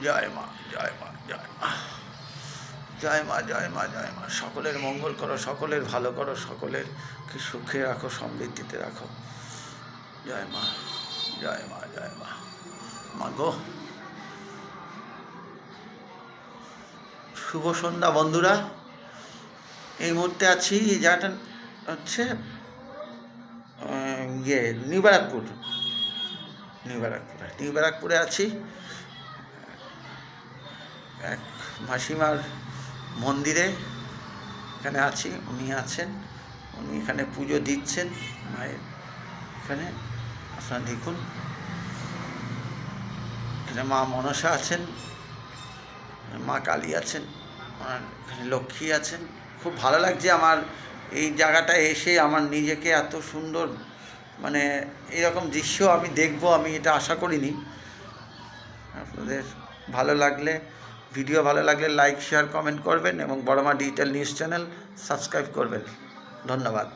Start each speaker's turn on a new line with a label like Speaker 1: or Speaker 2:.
Speaker 1: জয় মা, জয় মা, জয় মা, জয় মা, জয় মা, জয় মা। সকলের মঙ্গল করো, সকলের ভালো করো, সকলের কি সুখে রাখো, সমৃদ্ধিতে রাখো। জয় মা, জয় মা, জয় মা। মা গো, শুভ সন্ধ্যা বন্ধুরা। এই মুহূর্তে আছি এই জায়গাটা হচ্ছে নিউ ব্যারাকপুর। নিউ ব্যারাকপুরে আছি। এক মাসিমার মন্দিরে এখানে আছি। উনি আছেন, উনি এখানে পুজো দিচ্ছেন মায়ের। এখানে আপনারা দেখুন, এখানে মা মনসা আছেন, মা কালী আছেন, এখানে লক্ষ্মী আছেন। খুব ভালো লাগছে আমার এই জায়গাটায় এসে। আমার নিজেকে এত সুন্দর, মানে এরকম দৃশ্য আমি দেখব, আমি এটা আশা করিনি। আপনাদের ভালো লাগলে, ভিডিও ভালো লাগলে লাইক, শেয়ার, কমেন্ট করবেন এবং বড়মা ডিজিটাল নিউজ চ্যানেল সাবস্ক্রাইব করবেন। ধন্যবাদ।